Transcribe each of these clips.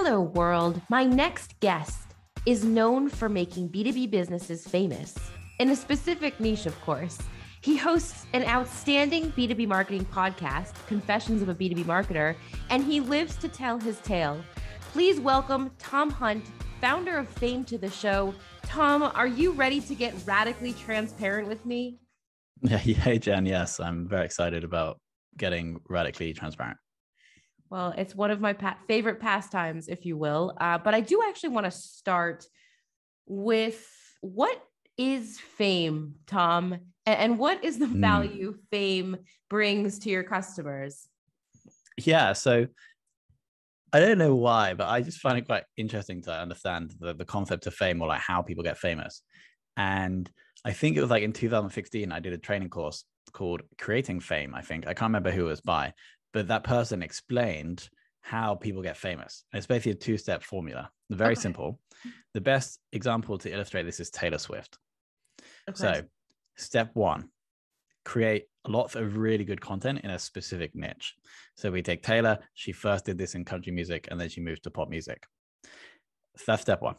Hello, world. My next guest is known for making B2B businesses famous, in a specific niche, of course. He hosts an outstanding B2B marketing podcast, Confessions of a B2B Marketer, and he lives to tell his tale. Please welcome Tom Hunt, founder of Fame, to the show. Tom, are you ready to get radically transparent with me? Hey, Jen. Yes, I'm very excited about getting radically transparent. Well, it's one of my favorite pastimes, if you will. But I do actually want to start with what is fame, Tom? And what is the value fame brings to your customers? Yeah, so I don't know why, but I just find it quite interesting to understand the concept of fame, or like how people get famous. And I think it was like in 2016, I did a training course called Creating Fame, I think. I can't remember who it was by, but that person explained how people get famous. It's basically a two-step formula. Very simple. The best example to illustrate this is Taylor Swift. Okay. So step one, create lots of really good content in a specific niche. So we take Taylor. She first did this in country music, and then she moved to pop music. So that's step one.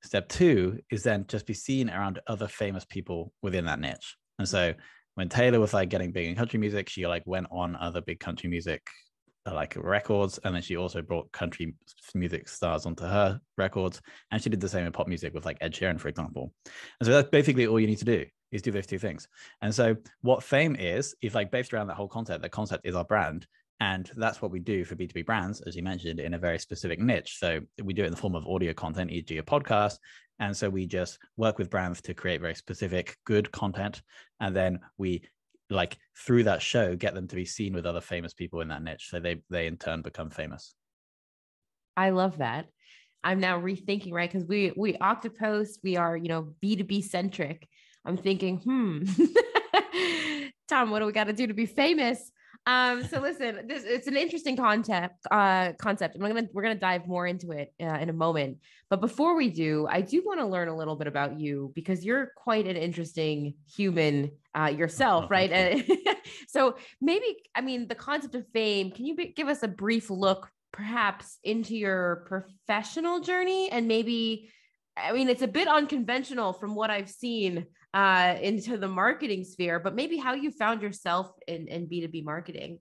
Step two is then just be seen around other famous people within that niche. And so when Taylor was like getting big in country music, she like went on other big country music like records, and then she also brought country music stars onto her records, and she did the same in pop music with like Ed Sheeran, for example. And so that's basically all you need to do, is do those two things. And so what fame is like based around that whole concept. The concept is our brand, and that's what we do for B2B brands, as you mentioned, in a very specific niche. So we do it in the form of audio content, e.g. a podcast. And so we just work with brands to create very specific, good content. And then we, like, through that show, get them to be seen with other famous people in that niche. So they in turn become famous. I love that. I'm now rethinking, right? Because we Oktopost, we are, B2B centric. I'm thinking, Tom, what do we got to do to be famous? So listen, it's an interesting concept. And we're gonna dive more into it in a moment. But before we do, I do want to learn a little bit about you, because you're quite an interesting human yourself, right? So maybe, the concept of fame. Can you give us a brief look, perhaps, into your professional journey, and maybe, it's a bit unconventional from what I've seen into the marketing sphere, but maybe how you found yourself in B2B marketing.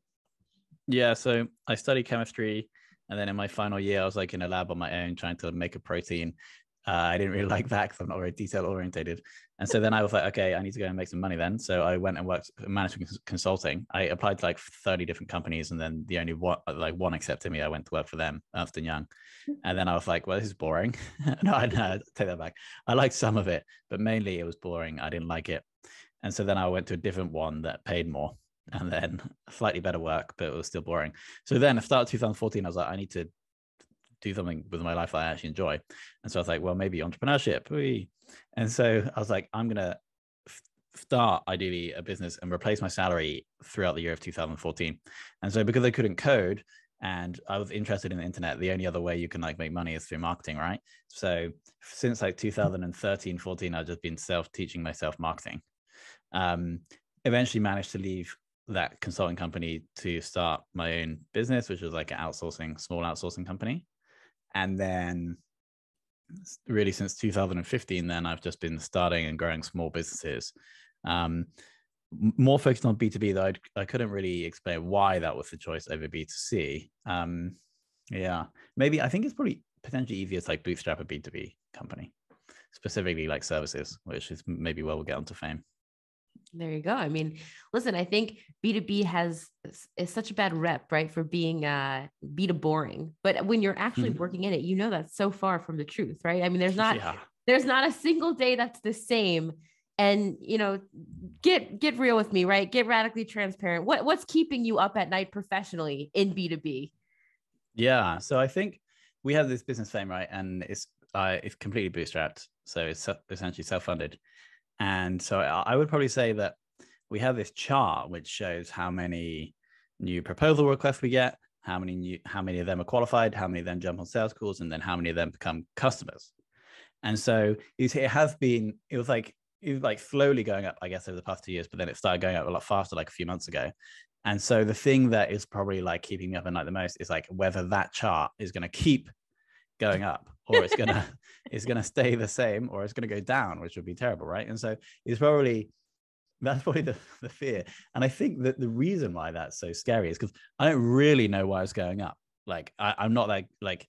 Yeah, so I studied chemistry, and then in my final year, I was like in a lab on my own trying to make a protein. I didn't really like that because I'm not very detail orientated. And so then I was like, okay, I need to go and make some money then. So I went and worked in management consulting. I applied to like 30 different companies, and then the only one accepted me. I went to work for them, Ernst & Young. And then I was like, well, this is boring. No, take that back. I liked some of it, but mainly it was boring. I didn't like it. And so then I went to a different one that paid more, and then slightly better work, but it was still boring. So then I started 2014. I was like, I need to do something with my life that I actually enjoy. And so I was like, well, maybe entrepreneurship. And so I was like, I'm going to start ideally a business and replace my salary throughout the year of 2014. And so because I couldn't code and I was interested in the internet, the only other way you can like make money is through marketing, right? So since like 2013, 14, I've just been self-teaching myself marketing. Eventually managed to leave that consulting company to start my own business, which was like a small outsourcing company. And then really since 2015, then I've just been starting and growing small businesses. More focused on B2B, though I couldn't really explain why that was the choice over B2C. Yeah, maybe I think it's probably potentially easier to like bootstrap a B2B company, specifically like services, which is maybe where we'll get onto fame. There you go. Listen, I think B2B is such a bad rep, right? For being B2 boring. But when you're actually working in it, that's so far from the truth, right? There's not a single day that's the same. And, get real with me, right? Get radically transparent. What's keeping you up at night professionally in B2B? Yeah. So I think we have this business Fame, right? And it's completely bootstrapped. So it's essentially self-funded. And so I would probably say that we have this chart which shows how many new proposal requests we get, how many of them are qualified, how many of them jump on sales calls, and then how many of them become customers. And so it was like slowly going up, I guess, over the past 2 years, but then it started going up a lot faster like a few months ago. And so the thing that is probably like keeping me up at night the most is like whether that chart is going to keep going up, or it's gonna stay the same, or it's gonna go down, which would be terrible, right? And so that's probably the fear. And I think that the reason why that's so scary is because I don't really know why it's going up. Like I'm not like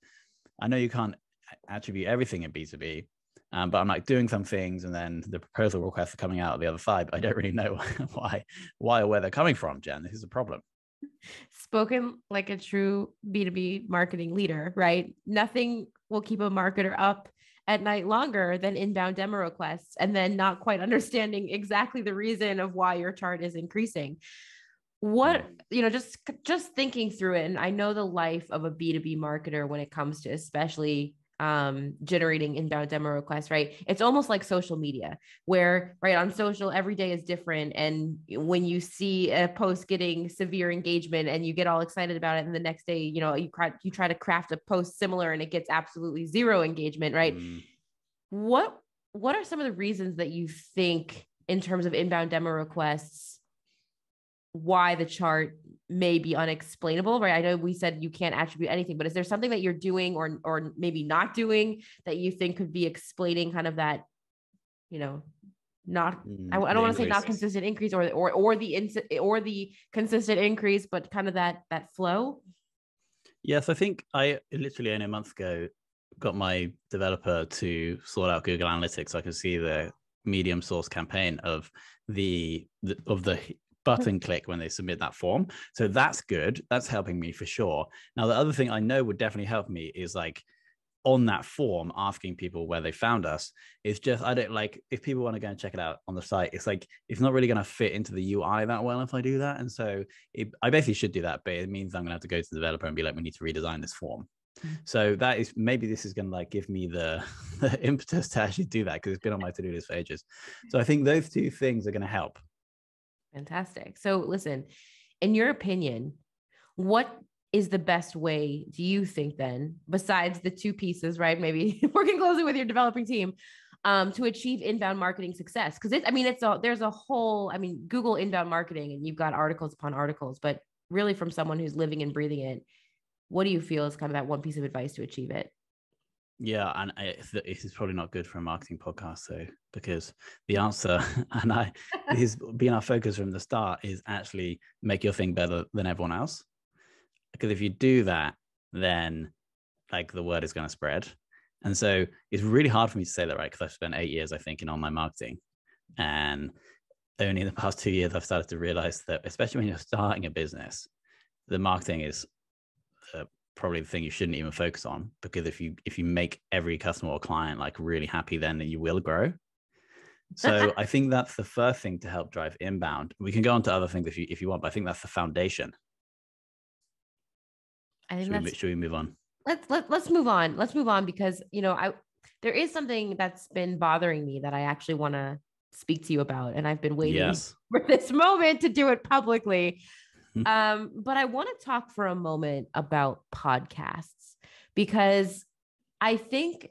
I know you can't attribute everything in B2B, but I'm like doing some things, and then the proposal requests are coming out of the other side. But I don't really know why or where they're coming from, Jen. This is a problem. Spoken like a true B2B marketing leader, right? Nothing will keep a marketer up at night longer than inbound demo requests, and then not quite understanding exactly the reason of why your chart is increasing. What, just thinking through it. And I know the life of a B2B marketer when it comes to especially generating inbound demo requests, right? It's almost like social media where, right, on social, every day is different. And when you see a post getting severe engagement and you get all excited about it, and the next day, you try to craft a post similar and it gets absolutely zero engagement, right? What are some of the reasons that you think in terms of inbound demo requests, why the chart may be unexplainable, right? I know we said you can't attribute anything, but is there something that you're doing or maybe not doing that you think could be explaining kind of that, I don't want to say not consistent increase or the consistent increase, but kind of that flow? Yes, I think I literally only a month ago got my developer to sort out Google Analytics so I could see the medium source campaign of the button click when they submit that form. So that's good. That's helping me for sure. Now, the other thing I know would definitely help me is like on that form, asking people where they found us. Is just, I don't like, if people want to go and check it out on the site, it's like, it's not really going to fit into the UI that well if I do that. And so I basically should do that, but it means I'm going to have to go to the developer and be like, we need to redesign this form. So that is, maybe this is going to like give me the impetus to actually do that, because it's been on my to-do list for ages. So I think those two things are going to help. Fantastic. So listen, in your opinion, what is the best way, do you think then, besides the two pieces, right? Maybe working closely with your developing team to achieve inbound marketing success? Because there's a whole, Google inbound marketing and you've got articles upon articles, but really from someone who's living and breathing it, what do you feel is kind of that one piece of advice to achieve it? Yeah, and this is probably not good for a marketing podcast, though, because the answer, and this has been our focus from the start, is actually make your thing better than everyone else. Because if you do that, then like the word is going to spread. And so it's really hard for me to say that, right? Because I've spent 8 years, I think, in online marketing, and only in the past 2 years I've started to realize that, especially when you're starting a business, the marketing is probably the thing you shouldn't even focus on, because if you make every customer or client like really happy, then you will grow. So I think that's the first thing to help drive inbound. We can go on to other things if you want, but I think that's the foundation. I think should we move on? Let's move on. Let's move on, because there is something that's been bothering me that I actually want to speak to you about, and I've been waiting for this moment to do it publicly. But I want to talk for a moment about podcasts, because I think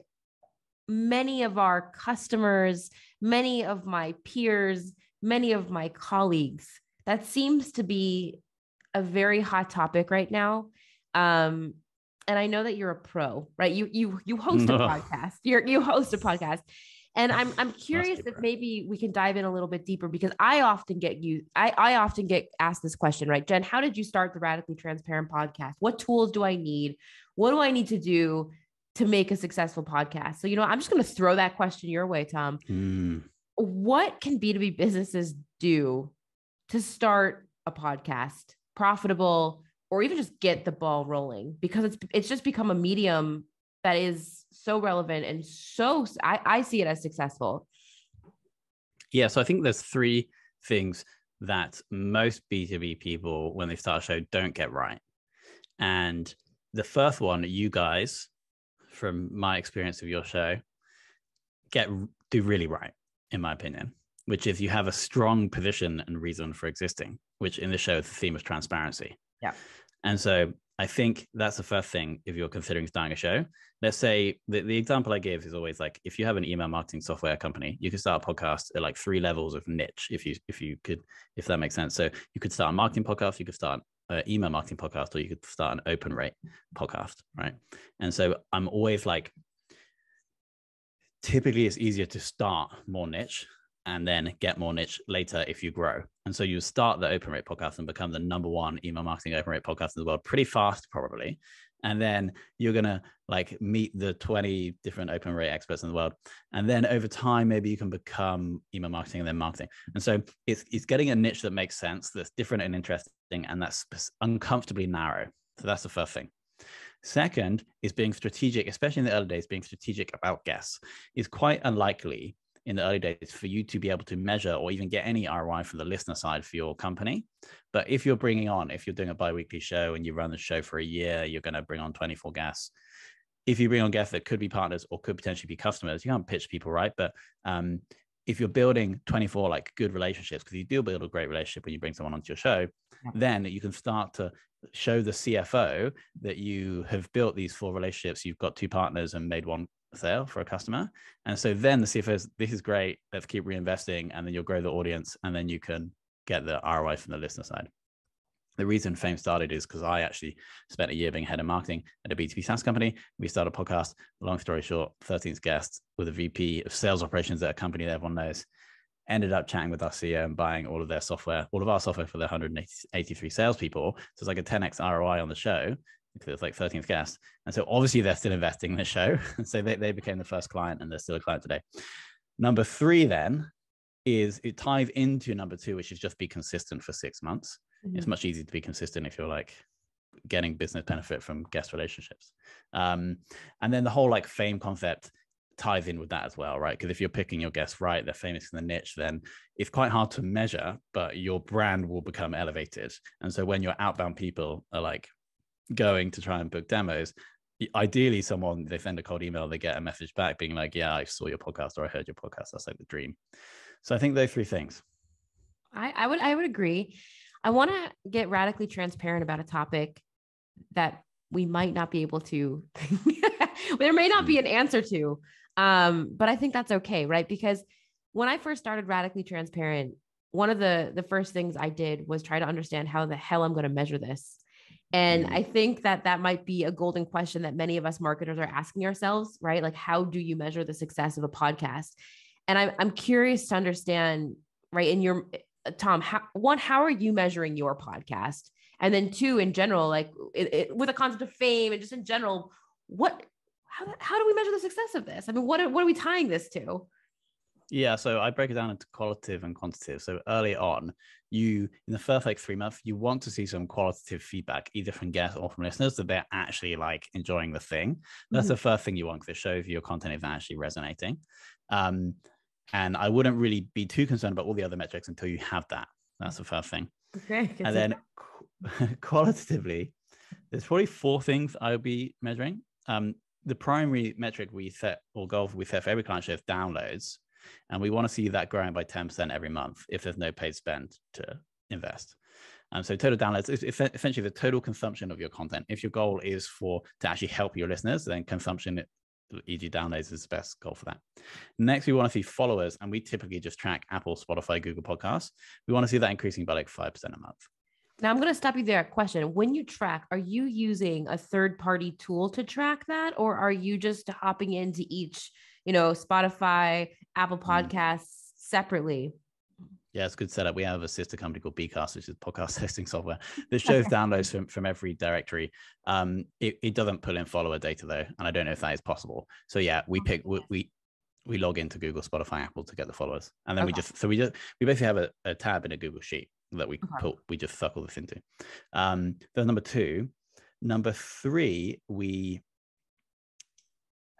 many of our customers, many of my peers, many of my colleagues, that seems to be a very hot topic right now. And I know that you're a pro, right? You host a podcast. You host a podcast. And I'm curious if maybe we can dive in a little bit deeper, because I often get asked this question, right? Jen, how did you start the Radically Transparent podcast? What tools do I need? What do I need to do to make a successful podcast? So, I'm just going to throw that question your way, Tom. What can B2B businesses do to start a podcast profitable, or even just get the ball rolling? Because it's just become a medium that is so relevant and so I see it as successful. Yeah, so I think there's 3 things that most B2B people, when they start a show, don't get right. And the first one, you guys, from my experience of your show, do really right, in my opinion, which is you have a strong position and reason for existing, which in the show, the theme is transparency. Yeah. And so I think that's the first thing if you're considering starting a show. Let's say the example I give is always like, if you have an email marketing software company, you could start a podcast at like 3 levels of niche, if that makes sense. So you could start a marketing podcast, you could start an email marketing podcast, or you could start an open rate podcast, right? And so I'm always like, typically it's easier to start more niche and then get more niche later if you grow. And so you start the open rate podcast and become the number one email marketing open rate podcast in the world pretty fast, probably. And then you're going to like meet the 20 different open rate experts in the world. And then over time, maybe you can become email marketing and then marketing. And so it's getting a niche that makes sense, that's different and interesting, and that's uncomfortably narrow. So that's the first thing. Second is being strategic, especially in the early days. Being strategic about guests is quite unlikely in the early days for you to be able to measure or even get any ROI from the listener side for your company. But if you're doing a bi-weekly show and you run the show for a year, you're going to bring on 24 guests. If you bring on guests that could be partners or could potentially be customers, you can't pitch people, right? But if you're building 24 like good relationships, because you do build a great relationship when you bring someone onto your show, then you can start to show the CFO that you have built these 4 relationships. You've got 2 partners and made 1 sale for a customer. And so then the CFO is, this is great, let's keep reinvesting, and then you'll grow the audience, and then you can get the ROI from the listener side. The reason Fame started is because I actually spent a year being head of marketing at a B2B SaaS company. We started a podcast, long story short, 13th guest with a VP of sales operations at a company that everyone knows. Ended up chatting with our CEO and buying all of our software for their 183 salespeople. So it's like a 10x ROI on the show, because it's like 13th guest. And so obviously they're still investing in the show. So they became the first client, and they're still a client today. Number 3 then is, it ties into number 2, which is just be consistent for 6 months. Mm-hmm. It's much easier to be consistent if you're like getting business benefit from guest relationships. And then the whole like fame concept ties in with that as well, right? Because if you're picking your guests right, they're famous in the niche, then it's quite hard to measure, but your brand will become elevated. And so when your outbound people are like going to try and book demos, ideally they send a cold email, they get a message back being like, yeah, I saw your podcast or I heard your podcast. That's like the dream. So I think those 3 things. I would agree. I want to get radically transparent about a topic that we might not be able to, there may not be an answer to, but I think that's okay, right? Because when I first started Radically Transparent, one of the first things I did was try to understand how the hell I'm going to measure this. And I think that might be a golden question that many of us marketers are asking ourselves, right? Like, how do you measure the success of a podcast? And I'm curious to understand, right? In your, Tom, how are you measuring your podcast? And then 2, in general, like with the concept of fame and just in general, how do we measure the success of this? I mean, what are we tying this to? Yeah, so I break it down into qualitative and quantitative. So early on, in the first like 3 months, you want to see some qualitative feedback, either from guests or from listeners, that they're actually like enjoying the thing. That's the first thing you want, because it shows your content is actually resonating. And I wouldn't really be too concerned about all the other metrics until you have that. That's the first thing. Okay. And then qualitatively, there's probably 4 things I would be measuring. The primary metric we set, or goal we set for every client show, is downloads. And we want to see that growing by 10% every month if there's no paid spend to invest. So total downloads is essentially the total consumption of your content. If your goal is to actually help your listeners, then consumption, e.g. downloads, is the best goal for that. Next, we want to see followers, and we typically just track Apple, Spotify, Google Podcasts. We want to see that increasing by like 5% a month. Now I'm going to stop you there. Question: when you track, are you using a third-party tool to track that, or are you just hopping into each, Spotify, Apple Podcasts separately? Yeah, it's a good setup. We have a sister company called Bcast, which is podcast hosting software that shows downloads from every directory. It doesn't pull in follower data though, and I don't know if that is possible. So yeah, we log into Google, Spotify, Apple to get the followers, and then we basically have a tab in a Google sheet that we just suck all this into. That's number 2. Number 3, we're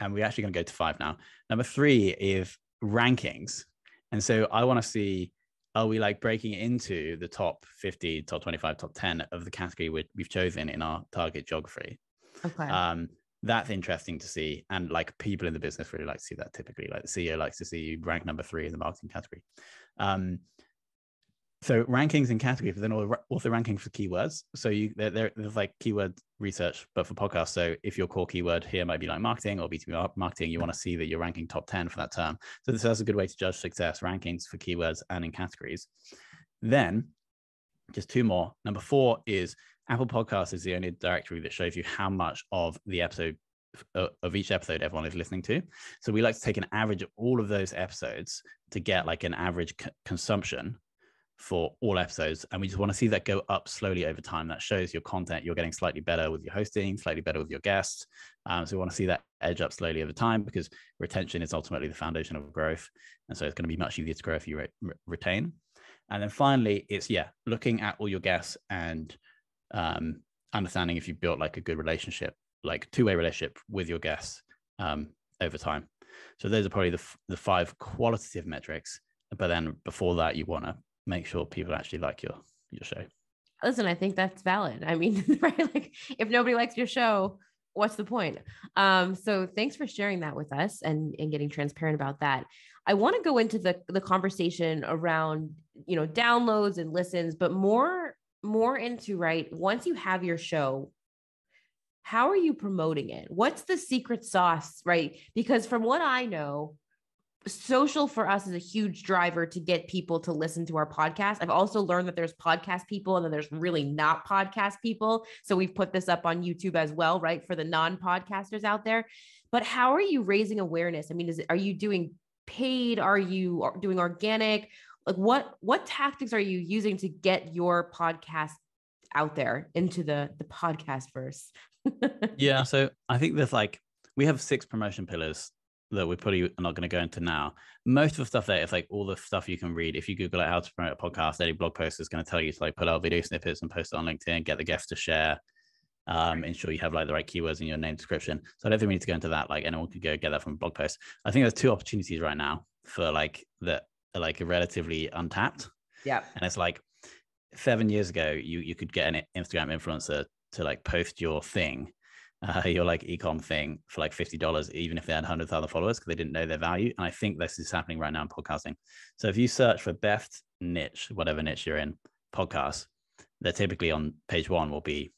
actually going to go to 5 now. Number 3 is rankings, and so I want to see, are we like breaking into the top 50, top 25, top 10 of the category we've chosen in our target geography? Okay. That's interesting to see. And like people in the business really like to see that typically. Like the CEO likes to see you rank number 3 in the marketing category. So rankings in category, but then also rankings for keywords. So there's like keyword research, but for podcasts. So if your core keyword here might be like marketing or B2B marketing, you want to see that you're ranking top 10 for that term. So that's a good way to judge success, rankings for keywords and in categories. Then just 2 more. Number 4 is Apple Podcasts is the only directory that shows you how much of the episode of each episode everyone is listening to. So we like to take an average of all of those episodes to get like an average consumption for all episodes. And we just want to see that go up slowly over time. That shows your content, you're getting slightly better with your hosting, slightly better with your guests. So we want to see that edge up slowly over time, because retention is ultimately the foundation of growth. And so it's going to be much easier to grow if you retain. And then finally, it's looking at all your guests and understanding if you built like a good relationship, like two-way relationship with your guests over time. So those are probably the 5 qualitative metrics. But then before that, you want to make sure people actually like your show. Listen, I think that's valid. I mean, right? Like, if nobody likes your show, what's the point? So thanks for sharing that with us and getting transparent about that. I want to go into the conversation around, downloads and listens, but more into, right, once you have your show, how are you promoting it? What's the secret sauce, right? Because from what I know, social for us is a huge driver to get people to listen to our podcast. I've also learned that there's podcast people and then there's really not podcast people. So we've put this up on YouTube as well, right? For the non-podcasters out there. But how are you raising awareness? I mean, are you doing paid? Are you doing organic? Like what tactics are you using to get your podcast out there into the podcast verse? Yeah. So I think there's we have 6 promotion pillars that we're probably not going to go into now. Most of the stuff there is like all the stuff you can read. If you Google how to promote a podcast, any blog post is going to tell you to put out video snippets and post it on LinkedIn, get the guests to share, ensure you have the right keywords in your name description. So I don't think we need to go into that. Anyone could go get that from a blog post. I think there's 2 opportunities right now for that are relatively untapped. Yeah. And it's 7 years ago, you could get an Instagram influencer to post your thing, your e-com thing for $50, even if they had 100,000 followers, because they didn't know their value. And I think this is happening right now in podcasting. So if you search for best niche, whatever niche you're in, podcasts, they're typically on page 1 will be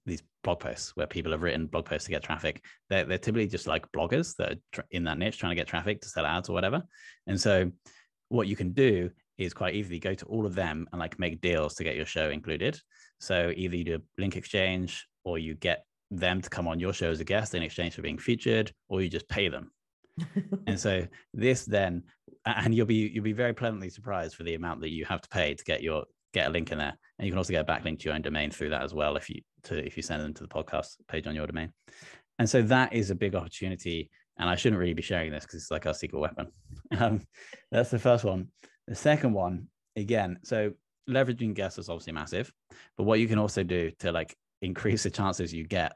these blog posts where people have written blog posts to get traffic. They're typically just bloggers that are in that niche trying to get traffic to sell ads or whatever. And so what you can do is quite easily go to all of them and make deals to get your show included. So either you do a link exchange, or you get them to come on your show as a guest in exchange for being featured, or you just pay them. And so this then, and you'll be very pleasantly surprised for the amount that you have to pay to get a link in there. And you can also get a backlink to your own domain through that as well if you send them to the podcast page on your domain. And so that is a big opportunity. And I shouldn't really be sharing this because it's our secret weapon. That's the first one. The second one, again, so leveraging guests is obviously massive, but what you can also do to increase the chances you get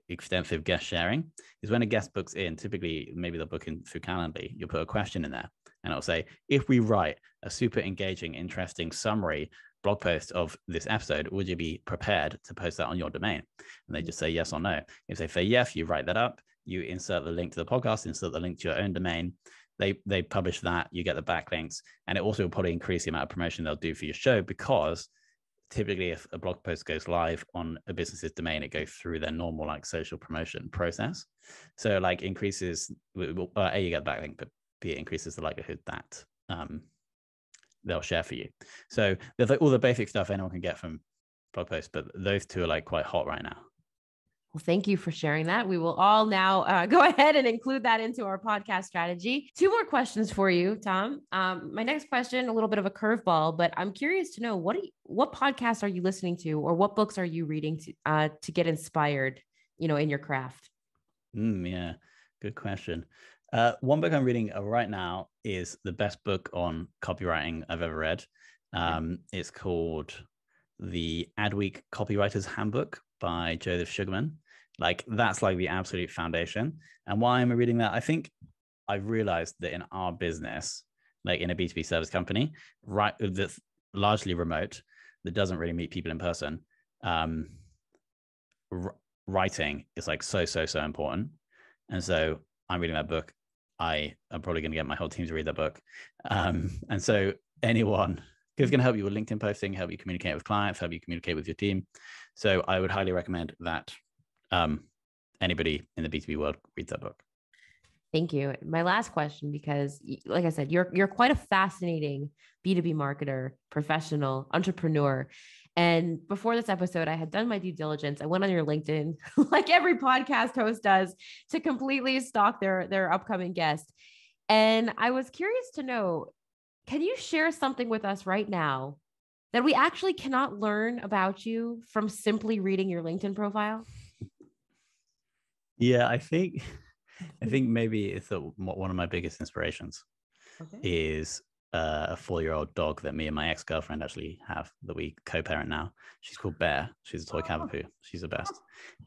extensive guest sharing is when a guest books in, typically maybe they'll book in through Calendly, you'll put a question in there and it'll say, if we write a super engaging, interesting summary blog post of this episode, would you be prepared to post that on your domain? And they just say yes or no. If they say yes, you write that up, you insert the link to the podcast, insert the link to your own domain. They publish that, you get the backlinks, and it also will probably increase the amount of promotion they'll do for your show, because typically if a blog post goes live on a business's domain, it goes through their normal social promotion process. So increases, A, you get the backlink, but B, it increases the likelihood that they'll share for you. So there's all the basic stuff anyone can get from blog posts, but those 2 are quite hot right now. Well, thank you for sharing that. We will all now go ahead and include that into our podcast strategy. 2 more questions for you, Tom. My next question, a little bit of a curveball, but I'm curious to know what podcasts are you listening to, or what books are you reading to get inspired, in your craft? Yeah, good question. One book I'm reading right now is the best book on copywriting I've ever read. It's called The Adweek Copywriter's Handbook by Joseph Sugarman. That's the absolute foundation. And why am I reading that? I think I've realized that in our business, in a B2B service company, right, that's largely remote, that doesn't really meet people in person, writing is so important. And so I'm reading that book. I am probably going to get my whole team to read that book. And so anyone who's going to help you with LinkedIn posting, help you communicate with clients, help you communicate with your team. So I would highly recommend that anybody in the B2B world reads that book. Thank you. My last question, because like I said, you're quite a fascinating B2B marketer, professional, entrepreneur. And before this episode, I had done my due diligence. I went on your LinkedIn, like every podcast host does, to completely stalk their upcoming guest. And I was curious to know, can you share something with us right now that we actually cannot learn about you from simply reading your LinkedIn profile? Yeah, I think maybe it's one of my biggest inspirations is a 4-year-old dog that me and my ex-girlfriend actually have, that we co-parent now. She's called Bear. She's a toy Cavapoo. She's the best.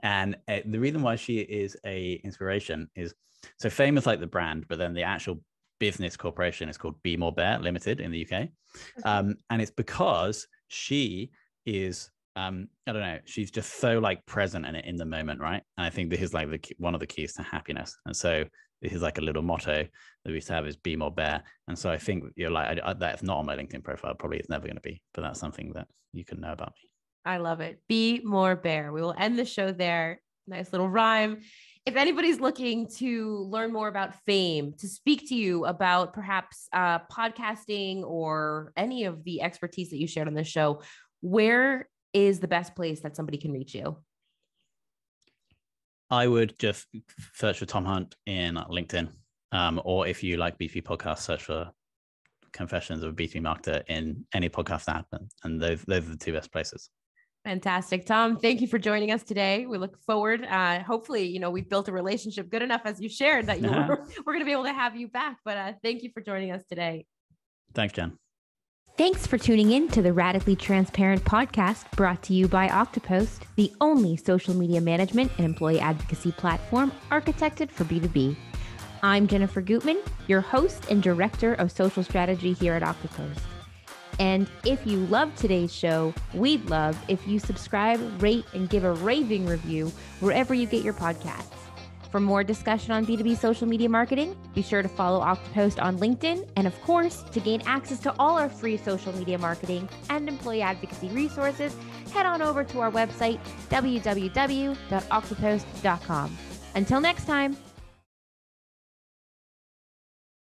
And the reason why she is a inspiration is, so Fame is like the brand, but then the actual business corporation is called Be More Bear Limited in the UK. And it's because she is, I don't know, she's just so like present in the moment, right? And I think this is like one of the keys to happiness. And so this is like a little motto that we used to have, is Be More Bear. And so I think you're like, that's not on my LinkedIn profile. Probably it's never going to be, but that's something that you can know about me. I love it. Be More Bear. We will end the show there. Nice little rhyme. If anybody's looking to learn more about Fame, to speak to you about perhaps podcasting or any of the expertise that you shared on this show, where is the best place that somebody can reach you? I would just search for Tom Hunt in LinkedIn. Or if you like B2B podcasts, search for Confessions of a B2B Marketer in any podcast app. And those are the two best places. Fantastic. Tom, thank you for joining us today. We look forward. Hopefully, we've built a relationship good enough, as you shared, that we're going to be able to have you back. But thank you for joining us today. Thanks, Jen. Thanks for tuning in to the Radically Transparent podcast, brought to you by Oktopost, the only social media management and employee advocacy platform architected for B2B. I'm Jennifer Gutman, your host and director of social strategy here at Oktopost. And if you love today's show, we'd love if you subscribe, rate, and give a raving review wherever you get your podcasts. For more discussion on B2B social media marketing, be sure to follow Oktopost on LinkedIn. And of course, to gain access to all our free social media marketing and employee advocacy resources, head on over to our website, www.oktopost.com. Until next time.